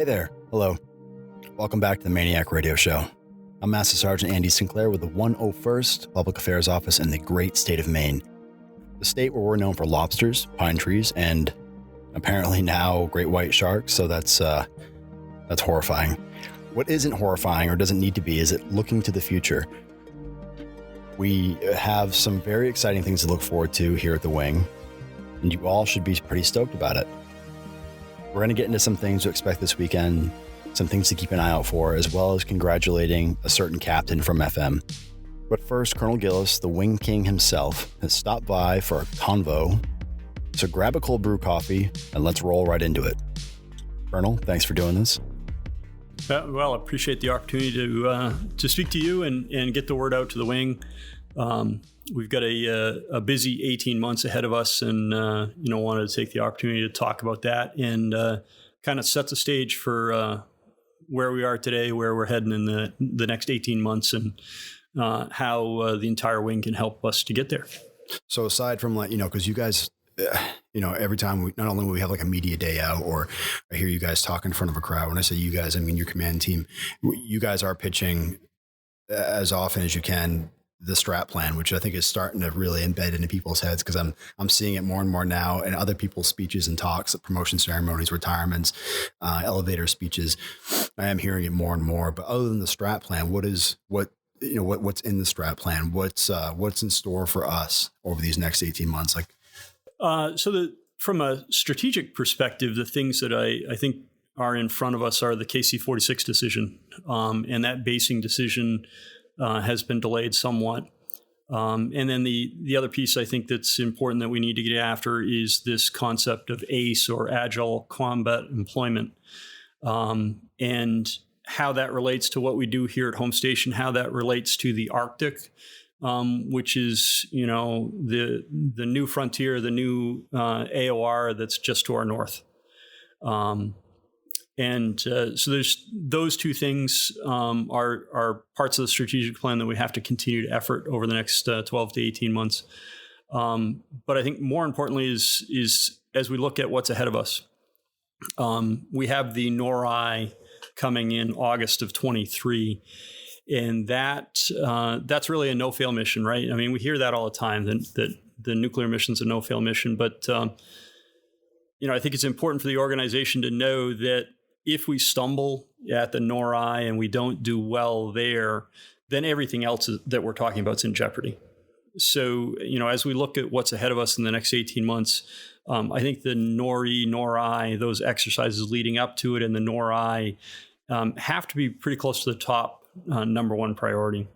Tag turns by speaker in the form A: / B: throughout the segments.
A: Hey there. Hello. Welcome back to the MAINEiac radio show. I'm Master Sergeant Andy Sinclair with the 101st Public Affairs Office in the great state of Maine. The state where we're known for lobsters, pine trees, and apparently now great white sharks, so that's horrifying. What isn't horrifying or doesn't need to be is it looking to the future. We have some very exciting things to look forward to here at the Wing, and you all should be pretty stoked about it. We're going to get into some things to expect this weekend, some things to keep an eye out for, as well as congratulating a certain captain from FM. But first, Colonel Gillis, the Wing King himself, has stopped by for a convo. So grab a cold brew coffee and let's roll right into it. Colonel, thanks for doing this.
B: Well, I appreciate the opportunity to speak to you and get the word out to the Wing. We've got a busy 18 months ahead of us, and wanted to take the opportunity to talk about that and kind of set the stage for where we are today, where we're heading in the next 18 months, and how the entire Wing can help us to get there.
A: So aside from because you guys, every time not only will we have like a media day out, or I hear you guys talk in front of a crowd. When I say you guys, I mean your command team. You guys are pitching as often as you can the strat plan, which I think is starting to really embed into people's heads, because I'm seeing it more and more now in other people's speeches and talks at promotion ceremonies, retirements, elevator speeches. I am hearing it more and more. But other than the strat plan, what's in the strat plan? What's in store for us over these next 18 months?
B: From a strategic perspective, the things that I think are in front of us are the KC-46 decision, and that basing decision has been delayed somewhat. And then the other piece I think that's important that we need to get after is this concept of ACE, or Agile Combat Employment, and how that relates to what we do here at Home Station, how that relates to the Arctic, which is, the new frontier, the new AOR that's just to our north. So there's those two things are parts of the strategic plan that we have to continue to effort over the next 12 to 18 months. But I think more importantly is as we look at what's ahead of us, we have the NORI coming in August of 23. And that's really a no-fail mission, right? I mean, we hear that all the time, that the nuclear mission's a no-fail mission. But, I think it's important for the organization to know that if we stumble at the NORI and we don't do well there, then everything else that we're talking about is in jeopardy. So, as we look at what's ahead of us in the next 18 months, I think the NORI, those exercises leading up to it, and the NORI have to be pretty close to the top number one priority.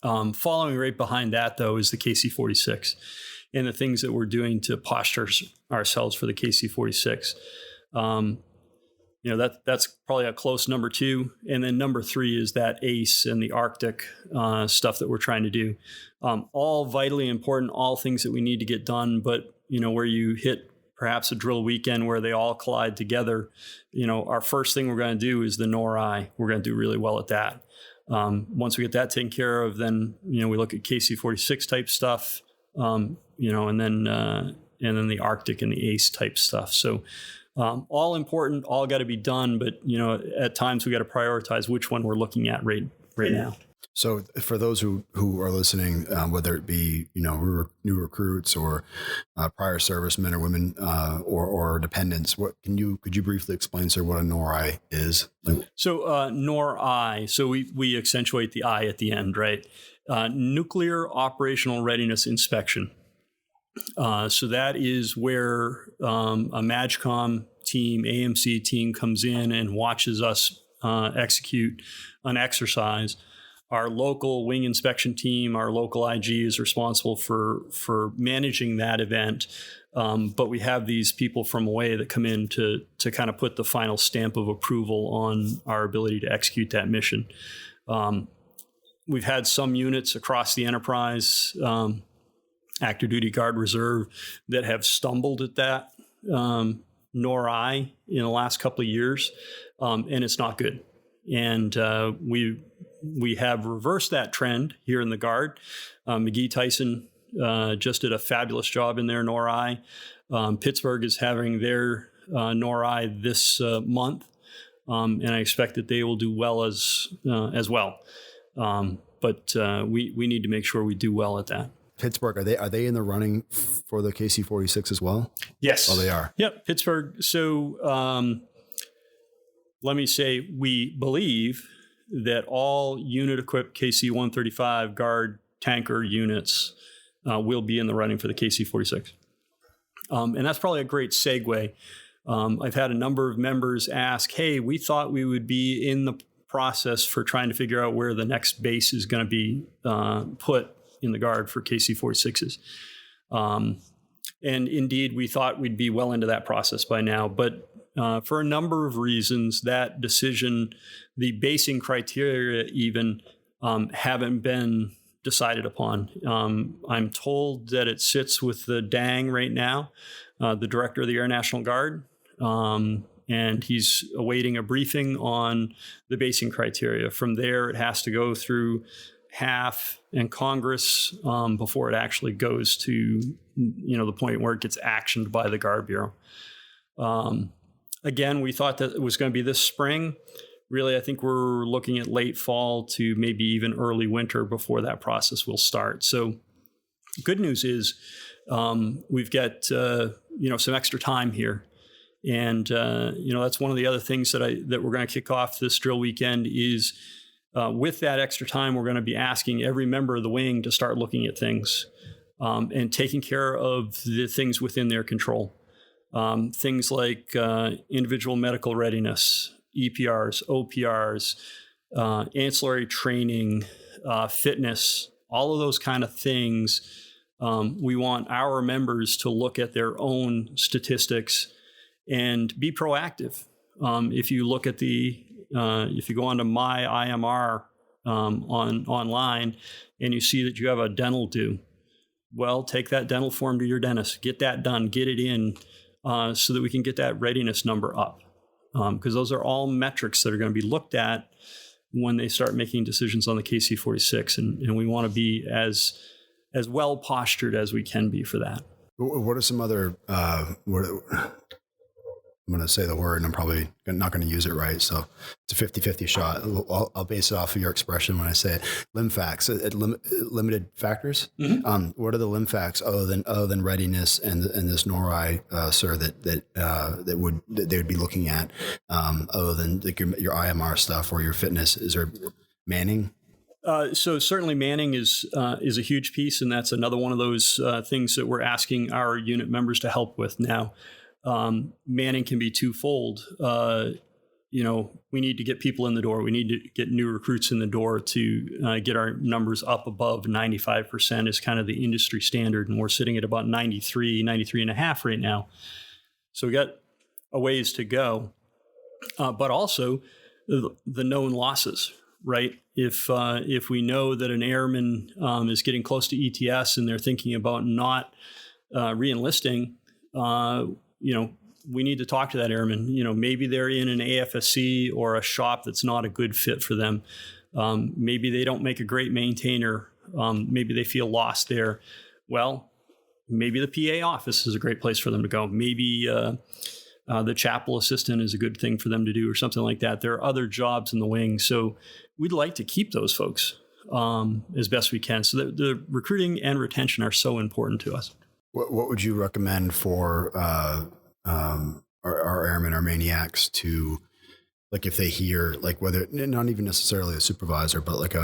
B: Following right behind that, though, is the KC-46 and the things that we're doing to posture ourselves for the KC-46. That's probably a close number two. And then number three is that ACE and the Arctic stuff that we're trying to do. All vitally important, all things that we need to get done. But, where you hit perhaps a drill weekend where they all collide together, our first thing we're going to do is the NORI. We're going to do really well at that. Once we get that taken care of, then, we look at KC-46 type stuff, and then the Arctic and the ACE type stuff. So all important, all got to be done. But, at times we got to prioritize which one we're looking at right now.
A: So for those who are listening, whether it be, new recruits or prior servicemen or women or dependents, could you briefly explain, sir, what a NORI is?
B: So NORI, so we accentuate the I at the end, right? Nuclear Operational Readiness Inspection. So that is where a MAGCOM team, AMC team comes in and watches us execute an exercise. Our local wing inspection team, our local IG is responsible for managing that event. But we have these people from away that come in to kind of put the final stamp of approval on our ability to execute that mission. We've had some units across the enterprise, active duty guard reserve, that have stumbled at that NORI in the last couple of years, and it's not good. And we have reversed that trend here in the Guard. McGee Tyson just did a fabulous job in their NORI. Pittsburgh is having their NORI this month. and I expect that they will do well as well. But we need to make sure we do well at that.
A: Pittsburgh, are they in the running for the KC-46 as well?
B: Yes.
A: Oh, they are.
B: Yep, Pittsburgh. So let me say, we believe that all unit-equipped KC-135 Guard tanker units will be in the running for the KC-46. And that's probably a great segue. I've had a number of members ask, hey, we thought we would be in the process for trying to figure out where the next base is going to be put in the Guard for KC-46s. And indeed, we thought we'd be well into that process by now. But for a number of reasons, that decision, the basing criteria even, haven't been decided upon. I'm told that it sits with the DANG right now, the Director of the Air National Guard, and he's awaiting a briefing on the basing criteria. From there, it has to go through HAF and Congress before it actually goes to the point where it gets actioned by the Guard Bureau. Again, we thought that it was going to be this spring. Really, I think we're looking at late fall to maybe even early winter before that process will start. So good news is we've got some extra time here. And that's one of the other things that we're going to kick off this drill weekend is with that extra time, we're going to be asking every member of the wing to start looking at things and taking care of the things within their control. Things like individual medical readiness, EPRs, OPRs, ancillary training, fitness, all of those kind of things. We want our members to look at their own statistics and be proactive. If you look at if you go onto MAINEiac online and you see that you have a dental due, well, take that dental form to your dentist, get that done, get it in so that we can get that readiness number up. Because those are all metrics that are going to be looked at when they start making decisions on the KC-46, and we want to be as well postured as we can be for that.
A: What are some other? I'm going to say the word, and I'm probably not going to use it right. So it's a 50-50 shot. I'll base it off of your expression when I say it. LIMFACs, limited factors. Mm-hmm. What are the LIMFACs other than readiness and this NORI, sir, that they would be looking at other than like your IMR stuff or your fitness? Is there manning?
B: So certainly manning is a huge piece, and that's another one of those things that we're asking our unit members to help with now. Manning can be twofold. We need to get people in the door. We need to get new recruits in the door to get our numbers up above 95% is kind of the industry standard. And we're sitting at about 93.5 right now. So we got a ways to go, but also the known losses, right? If we know that an airman is getting close to ETS and they're thinking about not re-enlisting, we need to talk to that airman. Maybe they're in an AFSC or a shop that's not a good fit for them. Maybe they don't make a great maintainer. Maybe they feel lost there. Well, maybe the PA office is a great place for them to go. Maybe the chapel assistant is a good thing for them to do or something like that. There are other jobs in the wing. So we'd like to keep those folks as best we can. So the recruiting and retention are so important to us.
A: What would you recommend for our airmen, our MAINEiacs to, like, if they hear, like, whether not even necessarily a supervisor, but like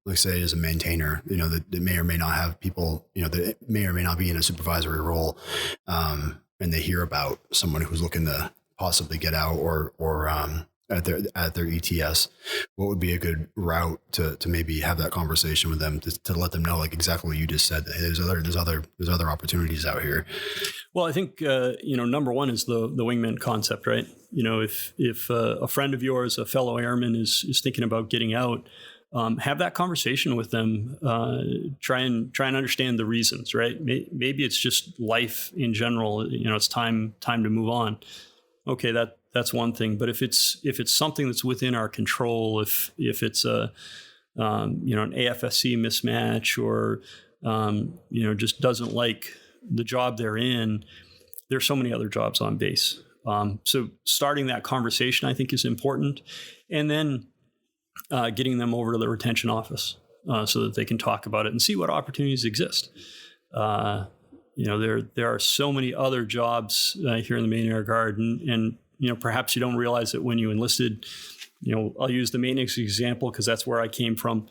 A: like say as a maintainer, that may or may not have people, that may or may not be in a supervisory role, and they hear about someone who's looking to possibly get out or at their ETS, what would be a good route to maybe have that conversation with them to let them know, like exactly what you just said, that there's other opportunities out here?
B: Well, I think number one is the wingman concept, right? If a friend of yours, a fellow airman, is thinking about getting out, have that conversation with them. Try and understand the reasons, right? Maybe it's just life in general. It's time to move on. Okay, that's one thing. But if it's something that's within our control, if it's an AFSC mismatch or just doesn't like the job they're in, there's so many other jobs on base. So starting that conversation, I think, is important. And then getting them over to the retention office so that they can talk about it and see what opportunities exist. There are so many other jobs here in the Maine Air Guard, and perhaps you don't realize it when you enlisted. I'll use the maintenance example because that's where I came from.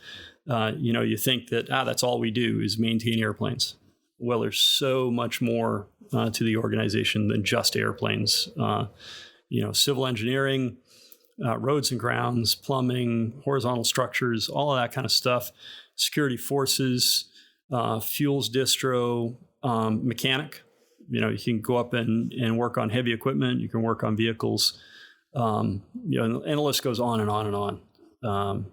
B: You think that that's all we do is maintain airplanes. Well, there's so much more to the organization than just airplanes. Civil engineering, roads and grounds, plumbing, horizontal structures, all of that kind of stuff. Security forces, fuels distro, mechanic. You can go up and work on heavy equipment. You can work on vehicles. And the list goes on and on and on.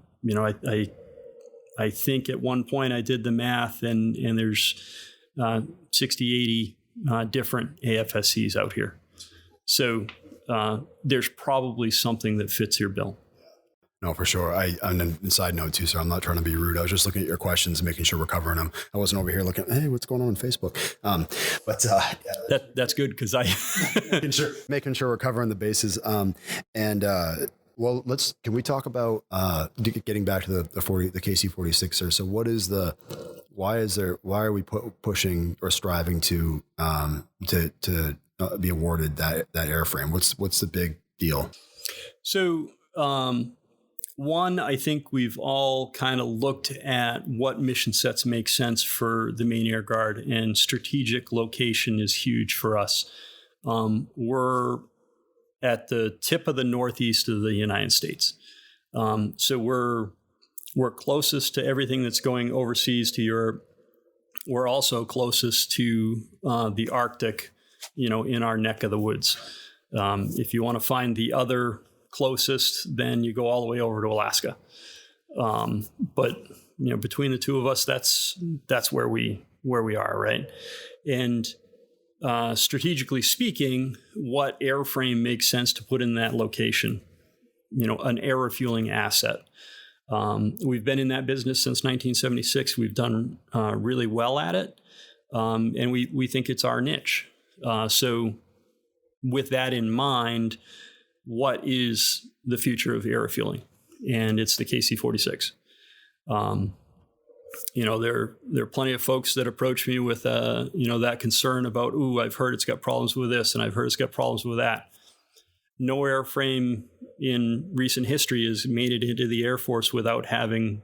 B: I think at one point I did the math, and there's 60, 80 different AFSCs out here. So there's probably something that fits your bill.
A: No, for sure. And then side note too, sir, I'm not trying to be rude. I was just looking at your questions and making sure we're covering them. I wasn't over here looking, hey, what's going on Facebook?
B: That's good because
A: making sure we're covering the bases. Well, can we talk about getting back to the KC-46, sir? So why are we pushing or striving to be awarded that airframe? What's the big deal?
B: So, one, I think we've all kind of looked at what mission sets make sense for the Maine Air Guard, and strategic location is huge for us. We're at the tip of the northeast of the United States. So we're closest to everything that's going overseas to Europe. We're also closest to the Arctic, in our neck of the woods. If you want to find the other closest, then you go all the way over to Alaska. But between the two of us, that's where we are, right? And strategically speaking, what airframe makes sense to put in that location? An air refueling asset. We've been in that business since 1976. We've done really well at it, and we think it's our niche. So with that in mind, what is the future of air refueling? And it's the KC-46. There are plenty of folks that approach me with, that concern about, I've heard it's got problems with this, and I've heard it's got problems with that. No airframe in recent history has made it into the Air Force without having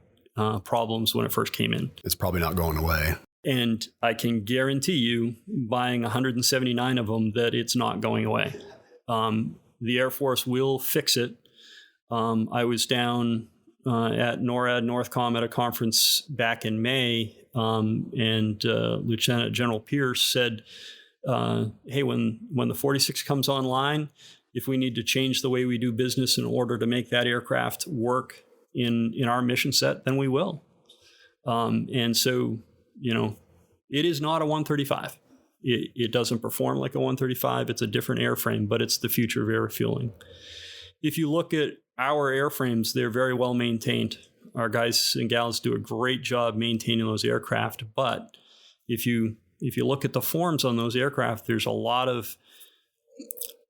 B: problems when it first came in.
A: It's probably not going away.
B: And I can guarantee you, buying 179 of them, that it's not going away. The Air Force will fix it. I was down at NORAD, Northcom, at a conference back in May, and Lieutenant General Pierce said, hey, when the 46 comes online, if we need to change the way we do business in order to make that aircraft work in our mission set, then we will. And so, it is not a 135. It doesn't perform like a 135. It's a different airframe, but it's the future of air refueling. If you look at our airframes, they're very well maintained. Our guys and gals do a great job maintaining those aircraft. But if you look at the forms on those aircraft, there's a lot of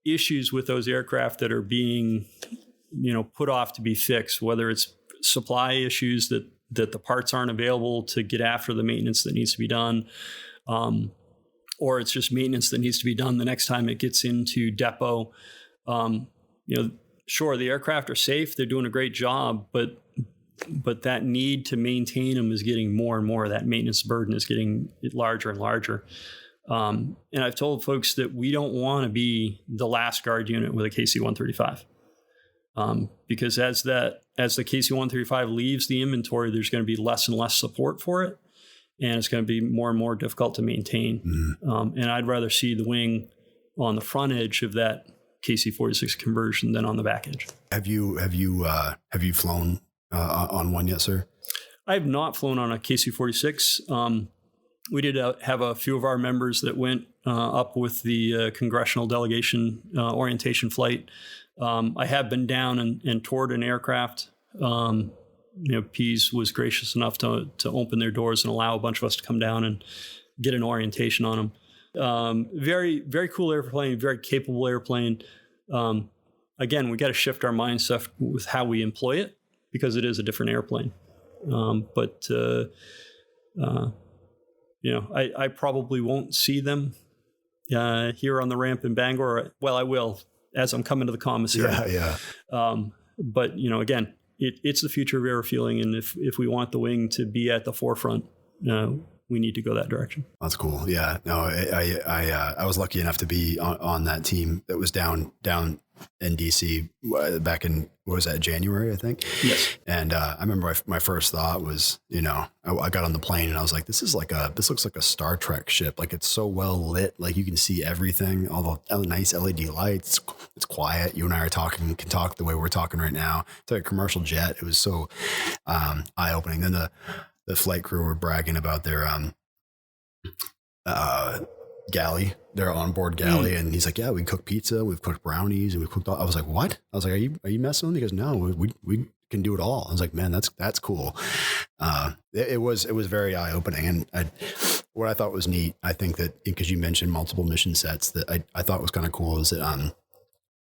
B: issues with those aircraft that are being, put off to be fixed, whether it's supply issues that the parts aren't available to get after the maintenance that needs to be done, or it's just maintenance that needs to be done the next time it gets into depot. Sure, the aircraft are safe; they're doing a great job, but that need to maintain them is getting more and more. That maintenance burden is getting larger and larger. And I've told folks that we don't want to be the last guard unit with a KC-135, because as the KC-135 leaves the inventory, there's going to be less and less support for it, and it's going to be more and more difficult to maintain. Mm-hmm. And I'd rather see the wing on the front edge of that KC-46 conversion than on the back edge.
A: Have you flown on one yet, sir?
B: I have not flown on a KC-46. We did have a few of our members that went up with the congressional delegation orientation flight. I have been down and toured an aircraft. Pease was gracious enough to open their doors and allow a bunch of us to come down and get an orientation on them. Very, very cool airplane, very capable airplane. Again, we got to shift our mindset with how we employ it, because it is a different airplane. I probably won't see them here on the ramp in Bangor. Well, I will as I'm coming to the commissary.
A: Yeah.
B: But again, it's the future of air refueling, and if we want the wing to be at the forefront, we need to go that direction.
A: That's cool. Yeah. No, I was lucky enough to be on that team that was down in DC back in, what was that, January, I think?
B: Yes.
A: And I remember my first thought was, I got on the plane and I was like, this looks like a Star Trek ship. Like, it's so well lit. Like, you can see everything, all the nice LED lights. It's quiet. You and I can talk the way we're talking right now. It's like a commercial jet. It was so eye-opening. Then the flight crew were bragging about their galley, their onboard galley, and he's like, yeah, we cook pizza, we've cooked brownies, and we cooked all. I was like, what? I was like, are you messing with me? He goes, no, we can do it all. I was like, man, that's cool. It was very eye opening, and what I thought was neat, I think that because you mentioned multiple mission sets, that I thought was kind of cool is that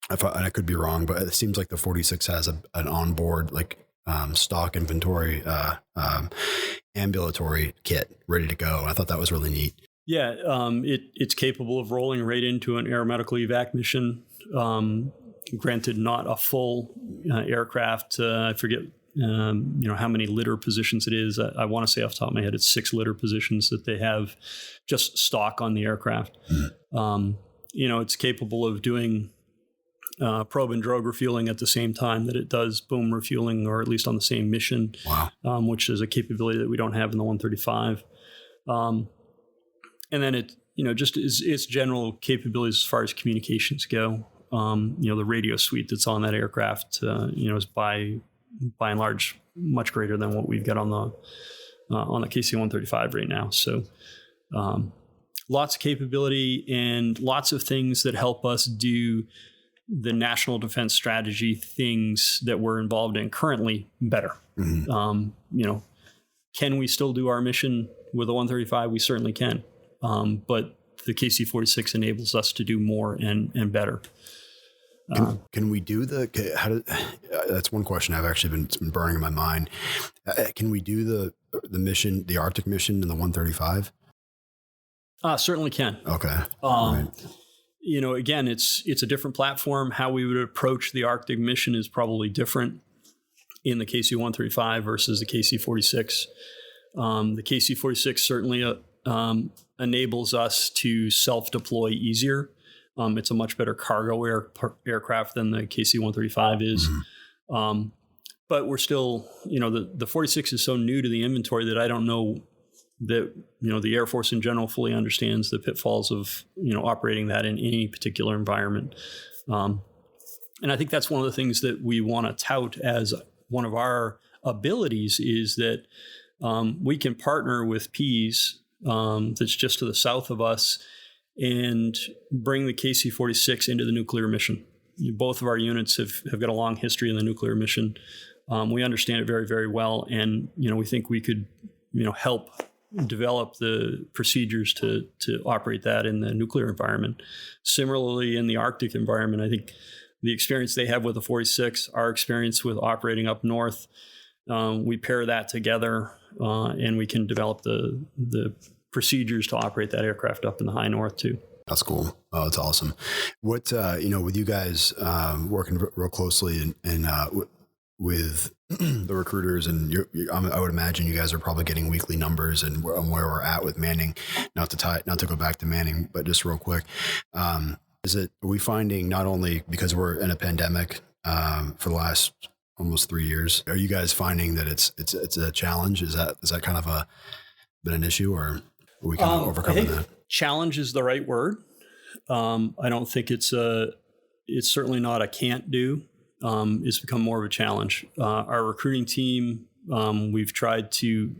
A: and I could be wrong, but it seems like the 46 has an onboard stock inventory ambulatory kit ready to go. I thought that was really neat.
B: Yeah, it's capable of rolling right into an aeromedical evac mission. Granted, not a full aircraft. I forget, how many litter positions it is. I want to say off the top of my head, it's 6 litter positions that they have just stock on the aircraft. It's capable of doing probe and drogue refueling at the same time that it does boom refueling, or at least on the same mission.
A: Wow.
B: Which is a capability that we don't have in the 135. And then just its general capabilities as far as communications go. The radio suite that's on that aircraft, is by and large much greater than what we've got on the KC-135 right now. So lots of capability and lots of things that help us do the national defense strategy things that we're involved in currently better. Mm-hmm. Can we still do our mission with a 135? We certainly can. But the KC-46 enables us to do more and better.
A: Can we do that's one question I've actually been burning in my mind. Can we do the mission, the Arctic mission in the 135?
B: Certainly can.
A: Okay.
B: Right. Again, it's a different platform. How we would approach the Arctic mission is probably different in the KC-135 versus the KC-46. The KC-46 certainly enables us to self-deploy easier. It's a much better cargo aircraft than the KC-135 is. Mm-hmm. But we're still, the 46 is so new to the inventory that I don't know that, the Air Force in general fully understands the pitfalls of, operating that in any particular environment. And I think that's one of the things that we want to tout as one of our abilities is that we can partner with Pease that's just to the south of us and bring the KC-46 into the nuclear mission. Both of our units have got a long history in the nuclear mission. We understand it very, very well. And, we think we could, help develop the procedures to operate that in the nuclear environment. Similarly, in the Arctic environment, I think the experience they have with the 46, our experience with operating up north, we pair that together and we can develop the procedures to operate that aircraft up in the high north too.
A: That's cool. Oh, that's awesome. What, with you guys working real closely and with the recruiters, and I would imagine you guys are probably getting weekly numbers and where we're at with Manning. Not to go back to Manning, but just real quick, are we finding, not only because we're in a pandemic for the last almost 3 years, are you guys finding that it's a challenge? Is that kind of been an issue, or are we kind of overcoming that?
B: Challenge is the right word. I don't think it's certainly not a can't do. It's become more of a challenge. Our recruiting team, we've tried to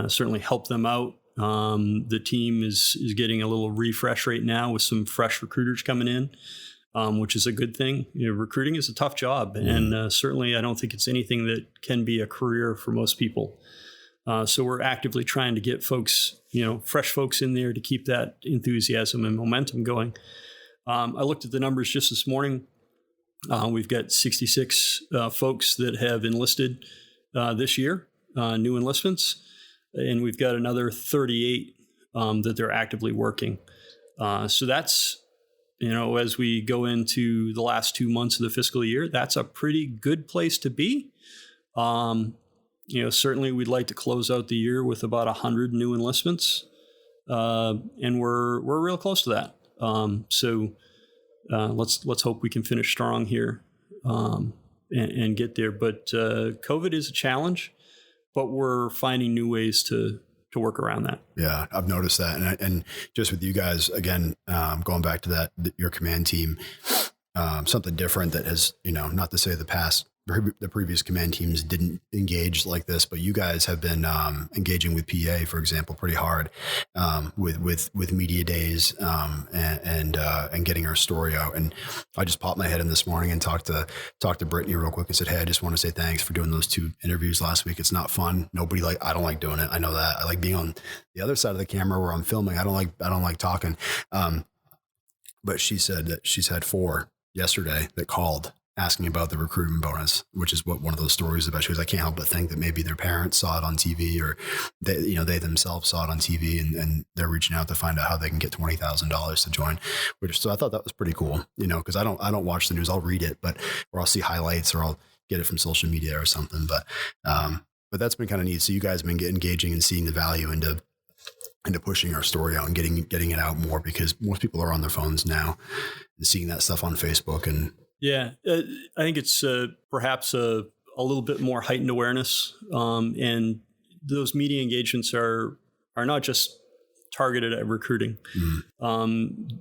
B: certainly help them out. The team is getting a little refresh right now with some fresh recruiters coming in, which is a good thing. Recruiting is a tough job, and certainly I don't think it's anything that can be a career for most people. So we're actively trying to get folks, fresh folks in there to keep that enthusiasm and momentum going. I looked at the numbers just this morning. We've got 66 folks that have enlisted this year, new enlistments, and we've got another 38 that they're actively working. So that's, as we go into the last 2 months of the fiscal year, that's a pretty good place to be. Certainly we'd like to close out the year with about 100 new enlistments, and we're real close to that. So let's hope we can finish strong here and get there. But COVID is a challenge, but we're finding new ways to work around that.
A: Yeah, I've noticed that. And just with you guys, again, going back to that, your command team, something different that has, not to say the previous command teams didn't engage like this, but you guys have been engaging with PA, for example, pretty hard with media days and getting our story out. And I just popped my head in this morning and talked to Brittany real quick and said, hey, I just want to say thanks for doing those 2 interviews last week. It's not fun. I don't like doing it. I know that. I like being on the other side of the camera where I'm filming. I don't like talking. But she said that she's had 4 yesterday that called asking about the recruitment bonus, which is what one of those stories about. She goes, I can't help but think that maybe their parents saw it on TV, or they themselves saw it on TV, and they're reaching out to find out how they can get $20,000 to join. So I thought that was pretty cool, because I don't watch the news. I'll read it, or I'll see highlights, or I'll get it from social media or something. But that's been kind of neat. So you guys have been engaging and seeing the value into pushing our story out and getting it out more, because most people are on their phones now and seeing that stuff on Facebook. And
B: yeah, I think it's perhaps a little bit more heightened awareness, and those media engagements are not just targeted at recruiting.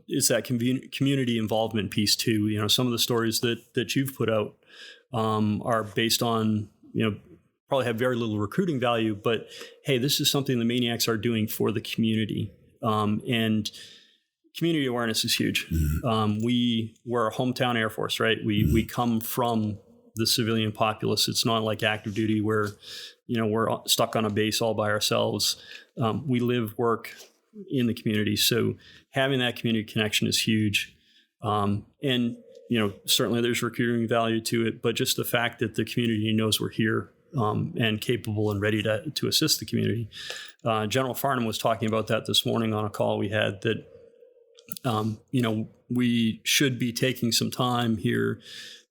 B: It's that community involvement piece too. Some of the stories that you've put out are based on, probably have very little recruiting value, but hey, this is something the MAINEiacs are doing for the community, and community awareness is huge. We're a hometown Air Force, right? We come from the civilian populace. It's not like active duty where, we're stuck on a base all by ourselves. We live, work in the community. So having that community connection is huge. And, certainly there's recruiting value to it, but just the fact that the community knows we're here and capable and ready to assist the community. General Farnham was talking about that this morning on a call we had, that we should be taking some time here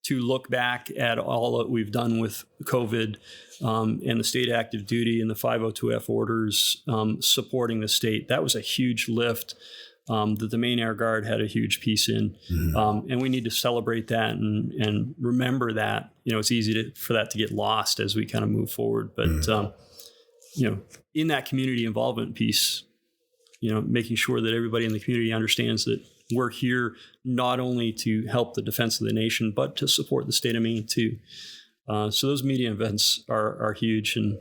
B: to look back at all that we've done with COVID and the state active duty and the 502F orders supporting the state. That was a huge lift that the Maine Air Guard had a huge piece in. And we need to celebrate that and remember that. It's easy for that to get lost as we kind of move forward. But, in that community involvement piece, making sure that everybody in the community understands that we're here not only to help the defense of the nation, but to support the state of Maine too. So those media events are huge, and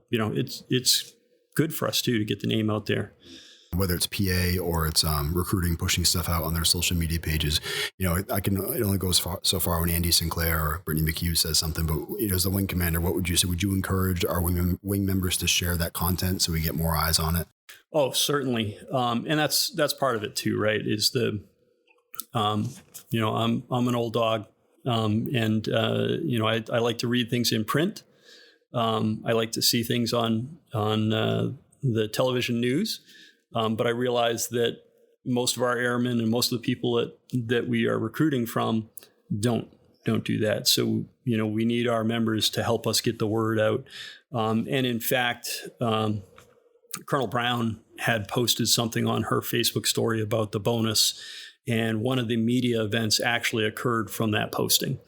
B: it's good for us too to get the name out there.
A: Whether it's PA or it's recruiting, pushing stuff out on their social media pages, it only goes so far when Andy Sinclair or Brittany McHugh says something. But as the wing commander, what would you say? Would you encourage our wing members to share that content so we get more eyes on it?
B: Oh, certainly. And that's part of it too, right? Is I'm an old dog, and I like to read things in print. I like to see things on the television news. But I realize that most of our airmen and most of the people that we are recruiting from don't do that. So, we need our members to help us get the word out. And in fact, Colonel Brown had posted something on her Facebook story about the bonus, and one of the media events actually occurred from that posting.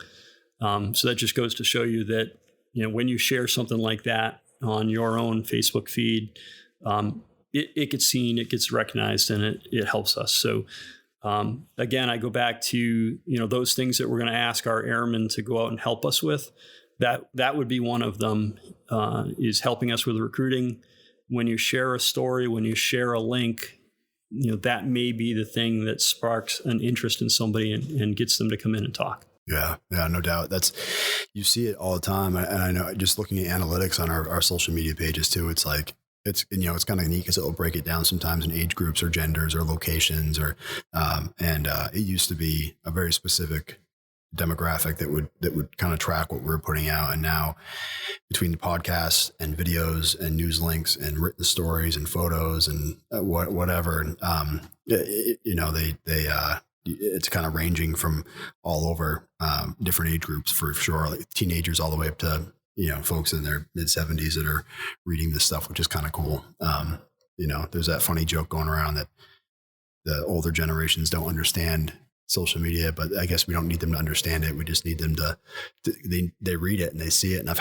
B: So that just goes to show you that, when you share something like that on your own Facebook feed, it gets seen, it gets recognized, and it helps us. So again, I go back to, those things that we're going to ask our airmen to go out and help us with. That would be one of them, is helping us with recruiting. When you share a story, when you share a link, that may be the thing that sparks an interest in somebody and gets them to come in and talk.
A: Yeah, no doubt. You see it all the time. And I know, just looking at analytics on our social media pages too, it's like, it's kind of neat because it'll break it down sometimes in age groups or genders or locations, or it used to be a very specific demographic that would kind of track what we're putting out. And now between the podcasts and videos and news links and written stories and photos and whatever, it's kind of ranging from all over different age groups for sure, like teenagers all the way up to, folks in their mid 70s that are reading this stuff, which is kind of cool. There's that funny joke going around that the older generations don't understand social media, but I guess we don't need them to understand it. We just need them they read it and they see it. And I've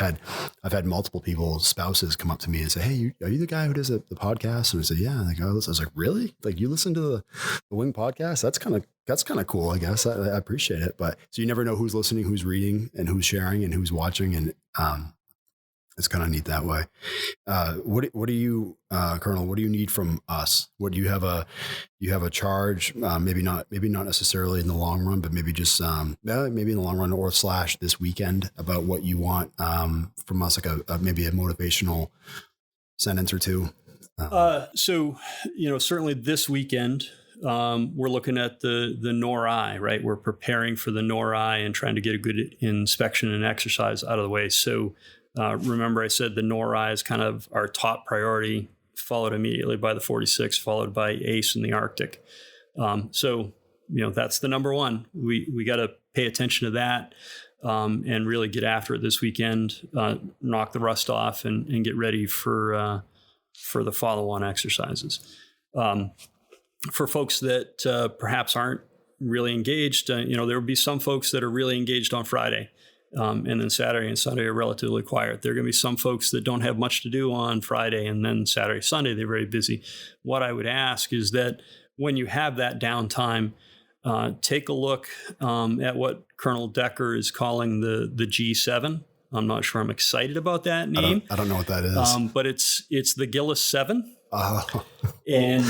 A: had multiple people, spouses, come up to me and say, "Hey, are you the guy who does the podcast?" And I said, "Yeah." And I was like, "Really? Like you listen to the Wing podcast? That's kind of cool. I guess I appreciate it." But so you never know who's listening, who's reading, and who's sharing, and who's watching, and it's kind of neat that way. What do you, Colonel? What do you need from us? What do you have a charge? Maybe not necessarily in the long run, but maybe just maybe in the long run or / this weekend about what you want from us, like maybe a motivational sentence or two.
B: So certainly this weekend. We're looking at the NORI, right? We're preparing for the NORI and trying to get a good inspection and exercise out of the way. So remember I said the NORI is kind of our top priority, followed immediately by the 46, followed by ACE in the Arctic. So that's the number one. We got to pay attention to that and really get after it this weekend, knock the rust off and get ready for the follow-on exercises. For folks that perhaps aren't really engaged, there will be some folks that are really engaged on Friday. And then Saturday and Sunday are relatively quiet. There are going to be some folks that don't have much to do on Friday, and then Saturday, Sunday, they're very busy. What I would ask is that when you have that downtime, take a look at what Colonel Decker is calling the G7. I'm not sure I'm excited about that name.
A: I don't know what that is.
B: But it's the Gillis 7.
A: Oh.
B: And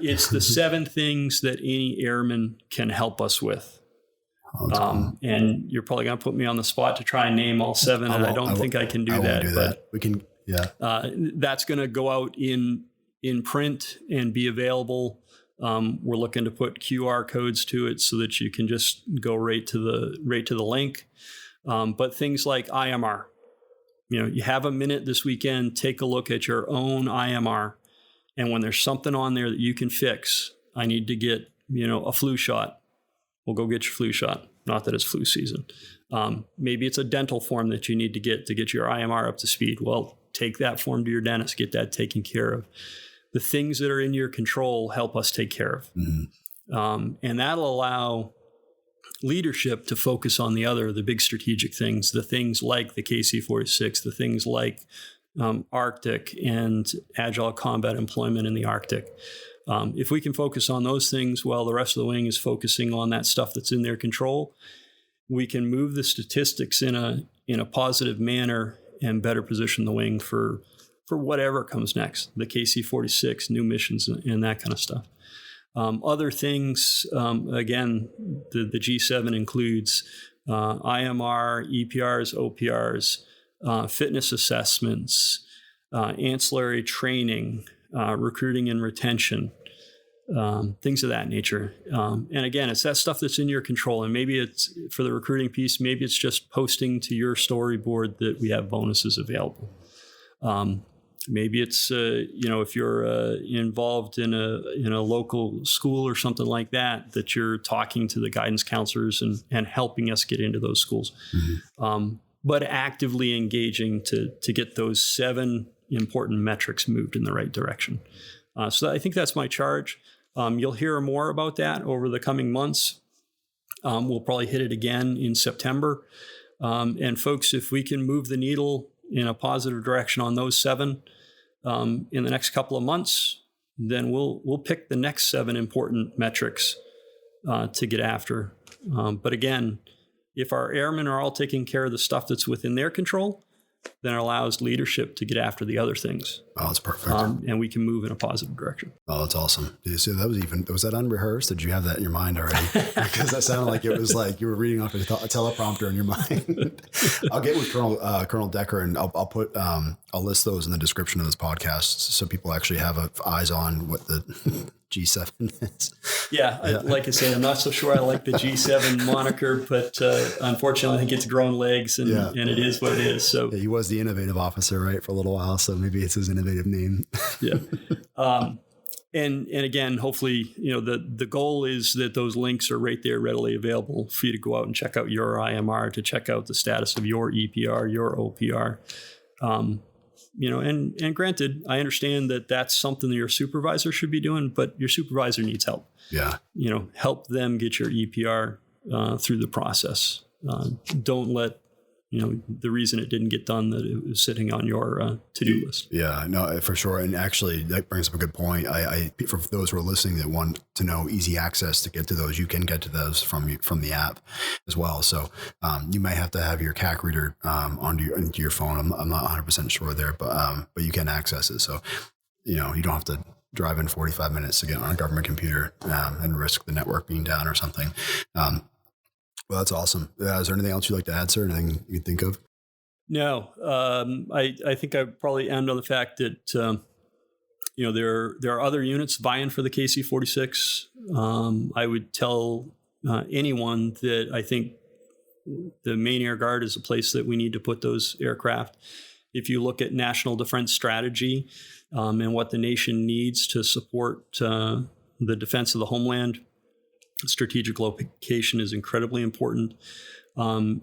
B: it's the 7 things that any airman can help us with. And you're probably going to put me on the spot to try and name all 7, and I don't think I can do that.
A: But we can, yeah.
B: That's going to go out in print and be available. We're looking to put QR codes to it so that you can just go right to the link. But things like IMR, you have a minute this weekend, take a look at your own IMR, and when there's something on there that you can fix, I need to get a flu shot. Well, go get your flu shot. Not that it's flu season. Maybe it's a dental form that you need to get your IMR up to speed. Well, take that form to your dentist, get that taken care of. The things that are in your control help us take care of. Mm-hmm. And that'll allow leadership to focus on the big strategic things, the things like the KC-46, the things like Arctic and agile combat employment in the Arctic. If we can focus on those things while the rest of the wing is focusing on that stuff that's in their control, we can move the statistics in a positive manner and better position the wing for whatever comes next, the KC-46, new missions, and that kind of stuff. Other things, again, the G7 includes IMR, EPRs, OPRs, fitness assessments, ancillary training, recruiting and retention, things of that nature. And again, it's that stuff that's in your control. And maybe it's for the recruiting piece, maybe it's just posting to your storyboard that we have bonuses available. Maybe it's, if you're involved in a local school or something like that, that you're talking to the guidance counselors and helping us get into those schools. Mm-hmm. But actively engaging to get those 7 important metrics moved in the right direction. So I think that's my charge. You'll hear more about that over the coming months. We'll probably hit it again in September. And folks, if we can move the needle in a positive direction on those 7 in the next couple of months, then we'll pick the next 7 important metrics to get after. But again, if our airmen are all taking care of the stuff that's within their control, then it allows leadership to get after the other things.
A: Oh, that's perfect.
B: And we can move in a positive direction.
A: Oh, that's awesome. So was that unrehearsed? Did you have that in your mind already? Because that sounded like it was like you were reading off a teleprompter in your mind. I'll get with Colonel Decker, and I'll list those in the description of this podcast so people actually have eyes on what the G7 is.
B: Yeah, like I say, I'm not so sure I like the G7 moniker, but unfortunately, I think it's grown legs, and it is what it is. So
A: he was the innovative officer, right, for a little while. So maybe it's his innovative name.
B: Yeah. And again, hopefully, the goal is that those links are right there readily available for you to go out and check out your IMR, to check out the status of your EPR, your OPR. And granted, I understand that that's something that your supervisor should be doing, but your supervisor needs help.
A: Yeah.
B: Help them get your EPR through the process. Don't let the reason it didn't get done that it was sitting on your to-do list.
A: Yeah, no, for sure. And actually that brings up a good point. I for those who are listening that want to know easy access to get to those, you can get to those from the app as well. So you might have to have your CAC reader into your phone. I'm not 100% sure there, but you can access it. So, you don't have to drive in 45 minutes to get on a government computer and risk the network being down or something. Well, that's awesome. Is there anything else you'd like to add, sir? Anything you can think of?
B: No. I think I'd probably end on the fact that, there are other units vying for the KC-46. I would tell anyone that I think the Maine Air Guard is a place that we need to put those aircraft. If you look at national defense strategy and what the nation needs to support the defense of the homeland, strategic location is incredibly important. Here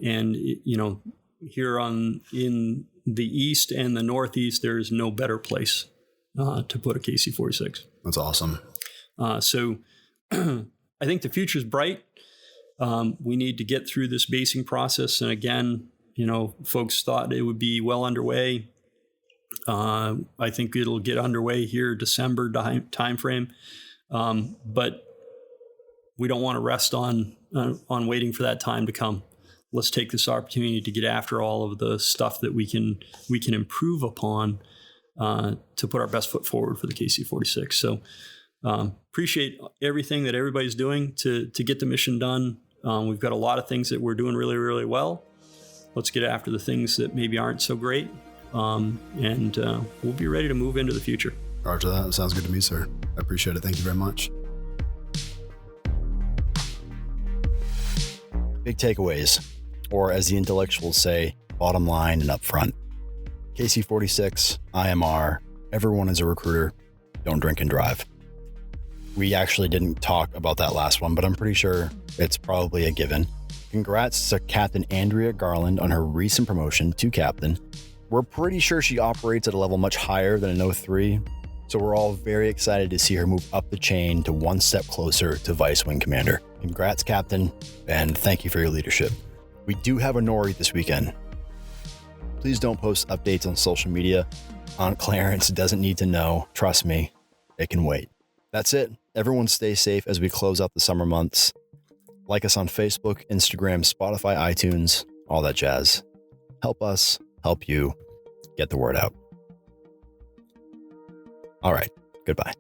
B: in the East and the Northeast, there is no better place to put a KC-46.
A: That's awesome.
B: So I think the future is bright. We need to get through this basing process. And again, folks thought it would be well underway. I think it'll get underway here December timeframe. But we don't want to rest on waiting for that time to come. Let's take this opportunity to get after all of the stuff that we can improve upon to put our best foot forward for the KC-46. So appreciate everything that everybody's doing to get the mission done. We've got a lot of things that we're doing really, really well. Let's get after the things that maybe aren't so great, and we'll be ready to move into the future.
A: Roger that. Sounds good to me, sir. I appreciate it. Thank you very much. Big takeaways, or as the intellectuals say, bottom line and up front. KC-46, IMR, everyone is a recruiter. Don't drink and drive. We actually didn't talk about that last one, but I'm pretty sure it's probably a given. Congrats to Captain Andrea Garland on her recent promotion to captain. We're pretty sure she operates at a level much higher than an 03, so we're all very excited to see her move up the chain to one step closer to Vice Wing Commander. Congrats, Captain, and thank you for your leadership. We do have a Nori this weekend. Please don't post updates on social media. Aunt Clarence doesn't need to know. Trust me, it can wait. That's it. Everyone stay safe as we close out the summer months. Like us on Facebook, Instagram, Spotify, iTunes, all that jazz. Help us, help you, get the word out. All right, goodbye.